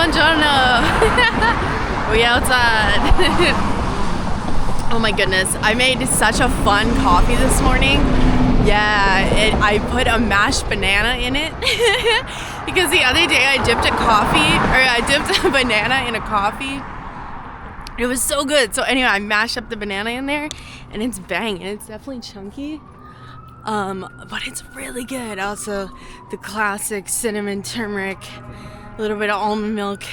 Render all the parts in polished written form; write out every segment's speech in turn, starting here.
Buongiorno. We outside. Oh my goodness, I made such a fun coffee this morning. Yeah, I put a mashed banana in it because the other day I dipped a banana in a coffee. It was so good. So anyway, I mashed up the banana in there and it's banging. It's definitely chunky. But it's really good. Also, the classic cinnamon, turmeric, a little bit of almond milk.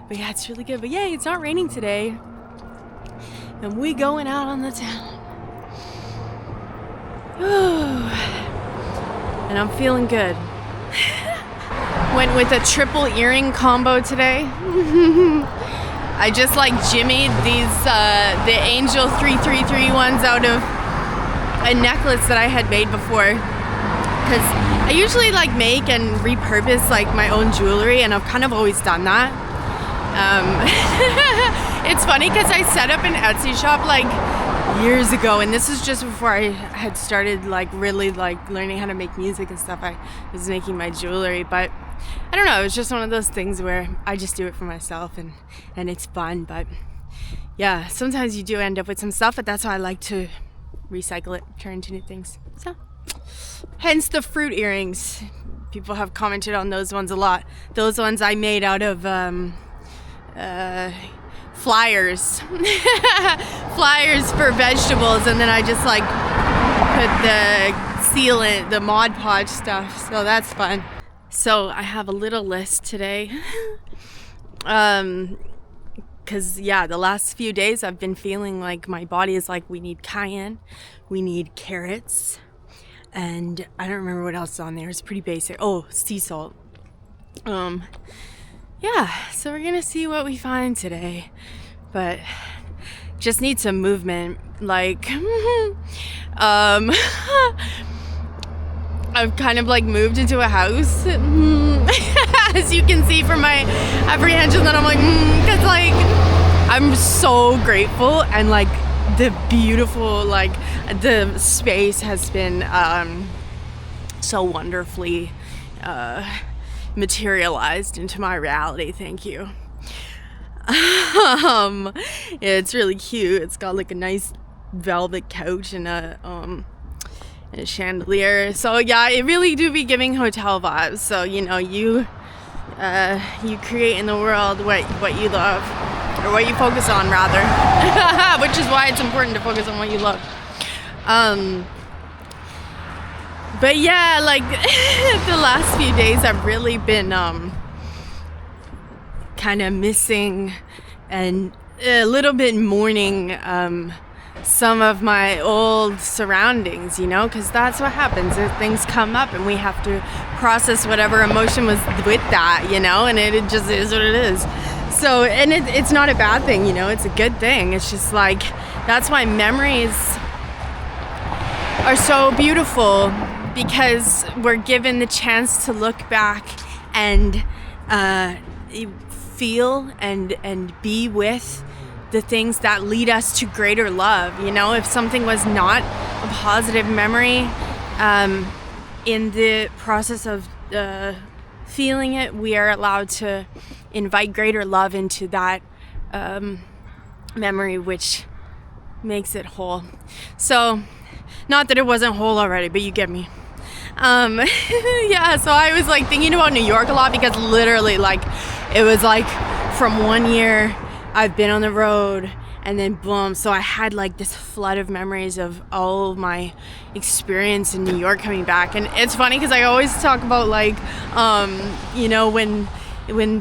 But yeah, it's really good. But yay, it's not raining today. And we going out on the town. And I'm feeling good. Went with a triple earring combo today. I just like jimmied these, the Angel 333 ones out of a necklace that I had made before, because I usually like make and repurpose like my own jewelry, and I've kind of always done that. It's funny because I set up an Etsy shop like years ago, and this is just before I had started like really like learning how to make music and stuff. I was making my jewelry, but I don't know, it was just one of those things where I just do it for myself and it's fun. But yeah, sometimes you do end up with some stuff, but that's why I like to recycle it, turn into new things. So hence the fruit earrings. People have commented on those ones a lot. Those ones I made out of flyers flyers for vegetables, and then I just like put the sealant, the Mod Podge stuff, so that's fun. So I have a little list today. Because yeah, the last few days I've been feeling like my body is like, we need cayenne, we need carrots, and I don't remember what else is on there. It's pretty basic. Oh, sea salt. Yeah, so we're gonna see what we find today, but just need some movement. Like I've kind of like moved into a house. As you can see from my apprehension that I'm like, because like I'm so grateful, and like the beautiful, like the space has been so wonderfully materialized into my reality. Thank you. Yeah, it's really cute. It's got like a nice velvet couch and a chandelier. So yeah, it really do be giving hotel vibes. So you know, you create in the world what you love, or what you focus on rather. Which is why it's important to focus on what you love. But yeah, like the last few days I've really been kind of missing and a little bit mourning some of my old surroundings, you know, because that's what happens. Things come up and we have to process whatever emotion was with that, you know, and it just is what it is. So, and it's not a bad thing, you know, it's a good thing. It's just like, that's why memories are so beautiful, because we're given the chance to look back and feel and be with the things that lead us to greater love. You know, if something was not a positive memory, in the process of feeling it, we are allowed to invite greater love into that memory, which makes it whole. So, not that it wasn't whole already, but you get me. Yeah, so I was like thinking about New York a lot, because literally like it was like from 1 year I've been on the road, and then boom, so I had like this flood of memories of all my experience in New York coming back. And it's funny because I always talk about like you know, when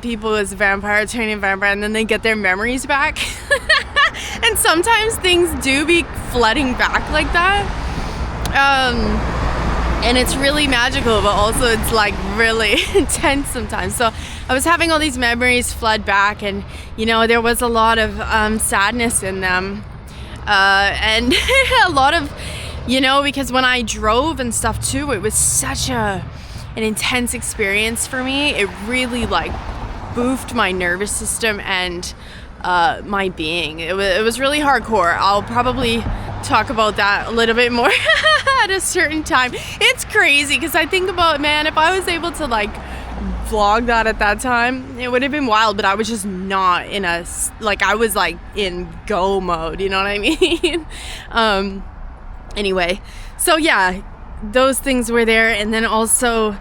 people as a vampire turning vampire and then they get their memories back. And sometimes things do be flooding back like that, and it's really magical, but also it's like really intense sometimes. So I was having all these memories flood back, and you know, there was a lot of sadness in them, and a lot of, you know, because when I drove and stuff too, it was such an intense experience for me. It really like boofed my nervous system and my being. It was really hardcore. I'll probably talk about that a little bit more at a certain time. It's crazy because I think about, man, if I was able to like vlog that at that time, it would have been wild, but I was just not in a, like, I was like in go mode, you know what I mean? Anyway, so yeah, those things were there. And then also,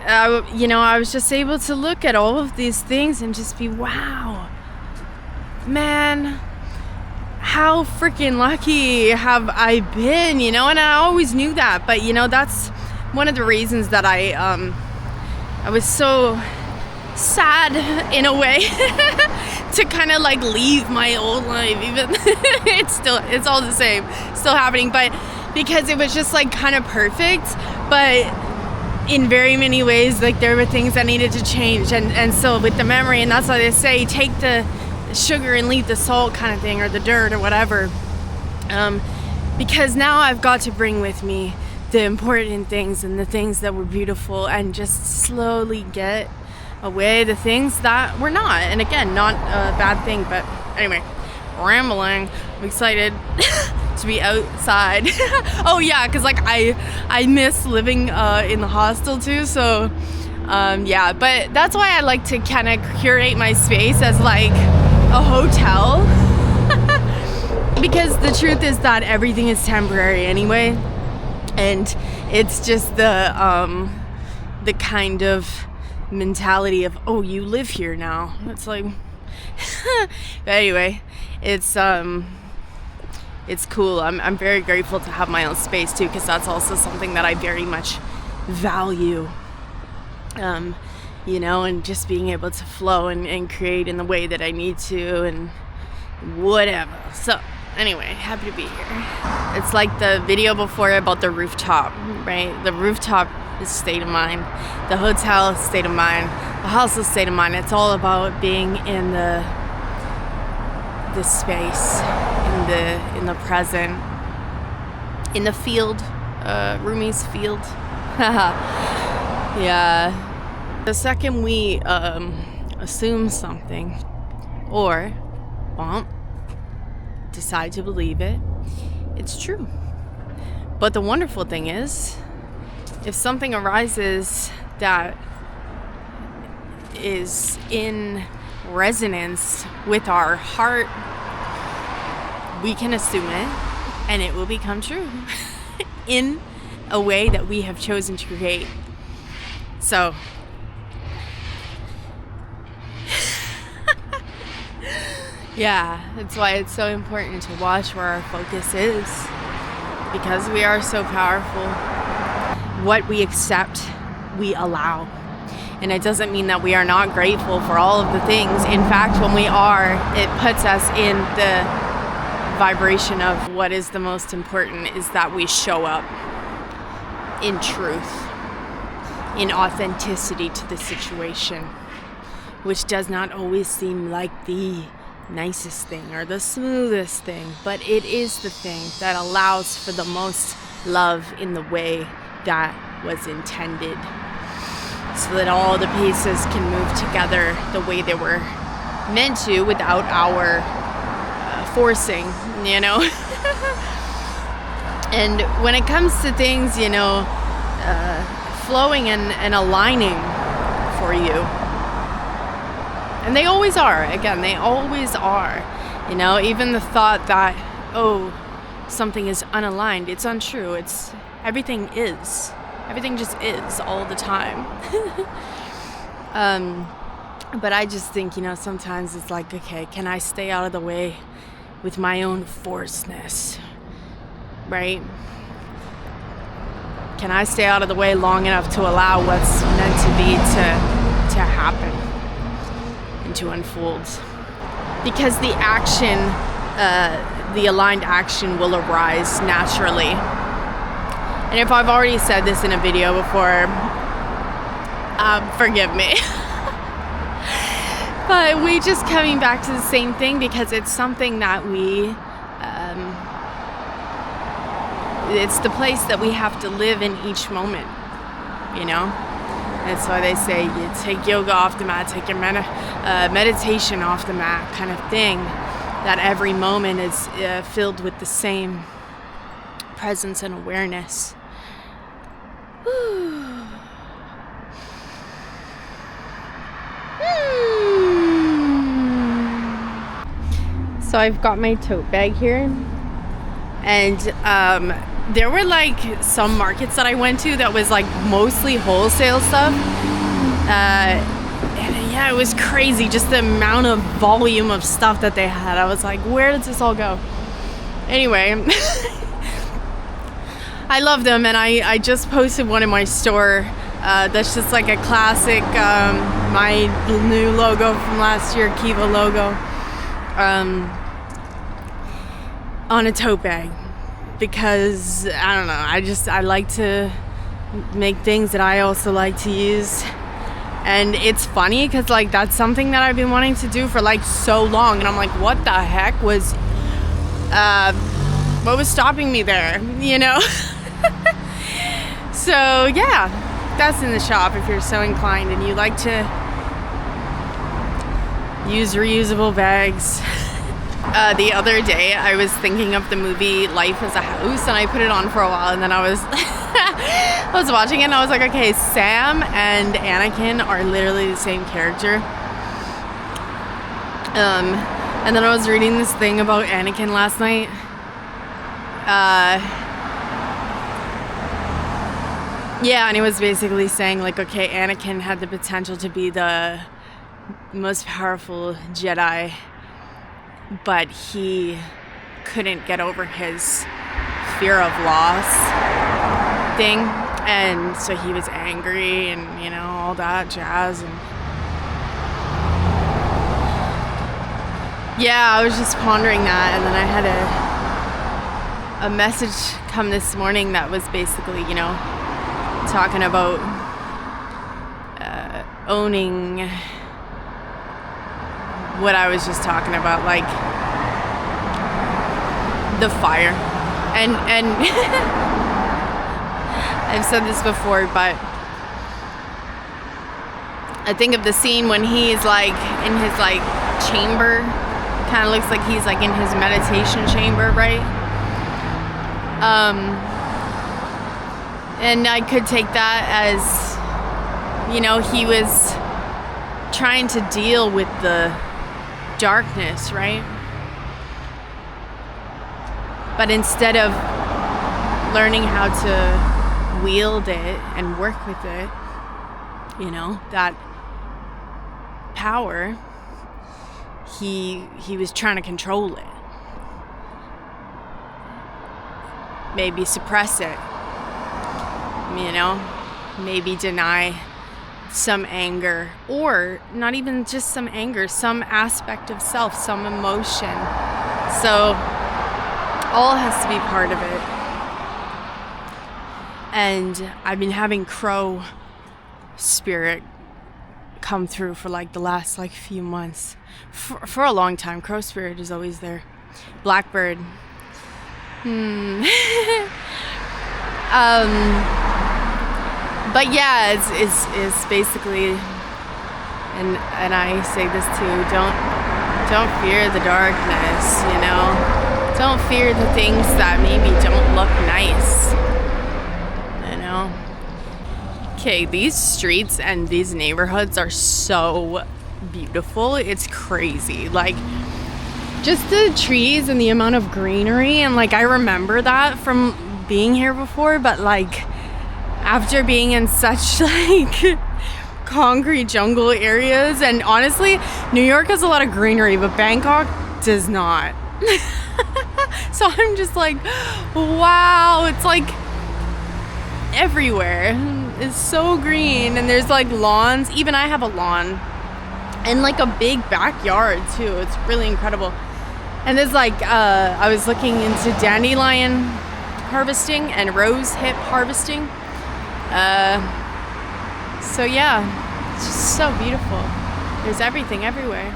I was just able to look at all of these things and just be, wow, man, how freaking lucky have I been, and I always knew that, but that's one of the reasons that I was so sad in a way to kind of like leave my old life, even it's all the same, still happening, but because it was just like kind of perfect, but in very many ways, like there were things that needed to change, and so with the memory, and that's why they say take the sugar and leave the salt kind of thing, or the dirt or whatever, because now I've got to bring with me the important things and the things that were beautiful, and just slowly get away the things that were not. And again, not a bad thing, but anyway, rambling. I'm excited to be outside. Oh yeah, because like I miss living in the hostel too, so yeah, but that's why I like to kind of curate my space as like a hotel because the truth is that everything is temporary anyway, and it's just the kind of mentality of, oh, you live here now. It's like but anyway, it's cool. I'm very grateful to have my own space too, because that's also something that I very much value, and just being able to flow and create in the way that I need to and whatever. So anyway, happy to be here. It's like the video before about the rooftop, right? The rooftop is state of mind. The hotel is state of mind. The house is state of mind. It's all about being in the space, in the present, in the field, Rumi's field. Yeah. The second we assume something or decide to believe it, it's true. But the wonderful thing is, if something arises that is in resonance with our heart, we can assume it and it will become true in a way that we have chosen to create. So yeah, that's why it's so important to watch where our focus is, because we are so powerful. What we accept, we allow. And it doesn't mean that we are not grateful for all of the things. In fact, when we are, it puts us in the vibration of what is the most important, is that we show up in truth, in authenticity to the situation, which does not always seem like the nicest thing or the smoothest thing, but it is the thing that allows for the most love in the way that was intended, so that all the pieces can move together the way they were meant to without our forcing, And when it comes to things, flowing and aligning for you, and they always are, again, they always are, even the thought that, oh, something is unaligned, it's untrue. Everything just is all the time. But I just think, sometimes it's like, okay, can I stay out of the way with my own forcedness, right? Can I stay out of the way long enough to allow what's meant to be to happen and to unfold? Because the action, the aligned action will arise naturally. And if I've already said this in a video before, forgive me. But we just coming back to the same thing, because it's something that it's the place that we have to live in each moment, That's why they say you take yoga off the mat, take your meditation off the mat kind of thing, that every moment is filled with the same presence and awareness. So I've got my tote bag here, and there were like some markets that I went to that was like mostly wholesale stuff, and yeah, it was crazy just the amount of volume of stuff that they had. I was like, where does this all go? Anyway, I love them, and I just posted one in my store that's just like a classic, my new logo from last year, Kiva logo, on a tote bag, because I don't know, I like to make things that I also like to use. And it's funny because like that's something that I've been wanting to do for like so long, and I'm like, what the heck was what was stopping me there, you know? So yeah, that's in the shop if you're so inclined and you like to use reusable bags. The other day I was thinking of the movie Life as a House, and I put it on for a while, and then I was I was watching it and I was like, okay, Sam and Anakin are literally the same character. And then I was reading this thing about Anakin last night. Yeah, and it was basically saying like, okay, Anakin had the potential to be the most powerful Jedi, but he couldn't get over his fear of loss thing, and so he was angry and, you know, all that jazz. And yeah, I was just pondering that, and then I had a message come this morning that was basically, you know, talking about owning what I was just talking about, like the fire. And I've said this before, but I think of the scene when he's like in his like chamber, kind of looks like he's like in his meditation chamber, right? And I could take that as, you know, he was trying to deal with the darkness, right? But instead of learning how to wield it and work with it, you know, that power, he was trying to control it. Maybe suppress it, you know, maybe deny some anger, or not even just some anger, some aspect of self, some emotion. So all has to be part of it. And I've been having crow spirit come through for like the last like few months. For a long time, crow spirit is always there. Blackbird. But yeah, it's basically, and I say this too, don't fear the darkness, you know? Don't fear the things that maybe don't look nice, you know? Okay, these streets and these neighborhoods are so beautiful. It's crazy. Like, just the trees and the amount of greenery, and like I remember that from being here before, but like after being in such like concrete jungle areas, and honestly New York has a lot of greenery but Bangkok does not. So I'm just like, wow, it's like everywhere. It's so green, and there's like lawns. Even I have a lawn and like a big backyard too. It's really incredible. And there's like I was looking into dandelion harvesting and rose hip harvesting. So yeah, it's just so beautiful. There's everything everywhere.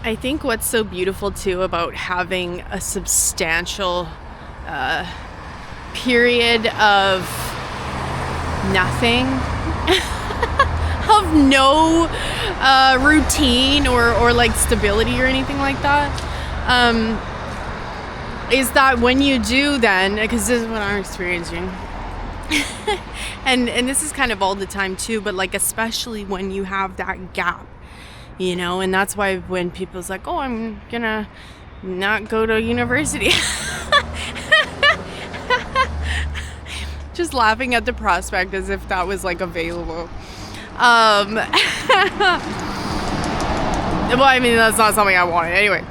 I think what's so beautiful too about having a substantial period of nothing, of no routine or like stability or anything like that, is that when you do then, because this is what I'm experiencing, and this is kind of all the time too, but like especially when you have that gap you know, and that's why when people's like, oh, I'm gonna not go to university, just laughing at the prospect as if that was like available. Well, I mean, that's not something I wanted anyway.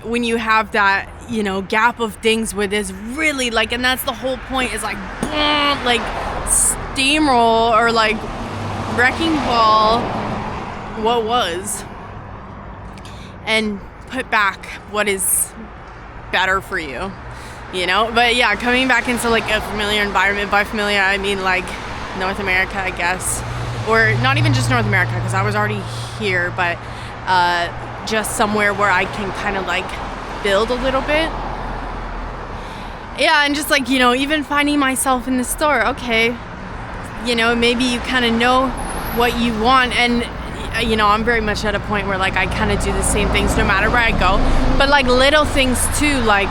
When you have that, you know, gap of things where there's really like, and that's the whole point, is like, boom, like steamroll or like wrecking ball what was, and put back what is better for you, you know. But yeah, coming back into like a familiar environment, by familiar I mean like North America, I guess, or not even just North America, because I was already here, but just somewhere where I can kind of like build a little bit. Yeah, and just like, you know, even finding myself in the store, okay, you know, maybe you kind of know what you want, and you know, I'm very much at a point where like I kind of do the same things no matter where I go, but like little things too, like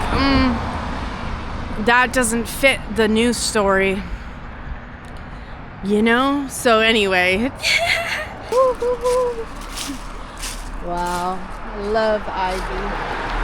that doesn't fit the news story, you know. So anyway. Wow, I love Ivy.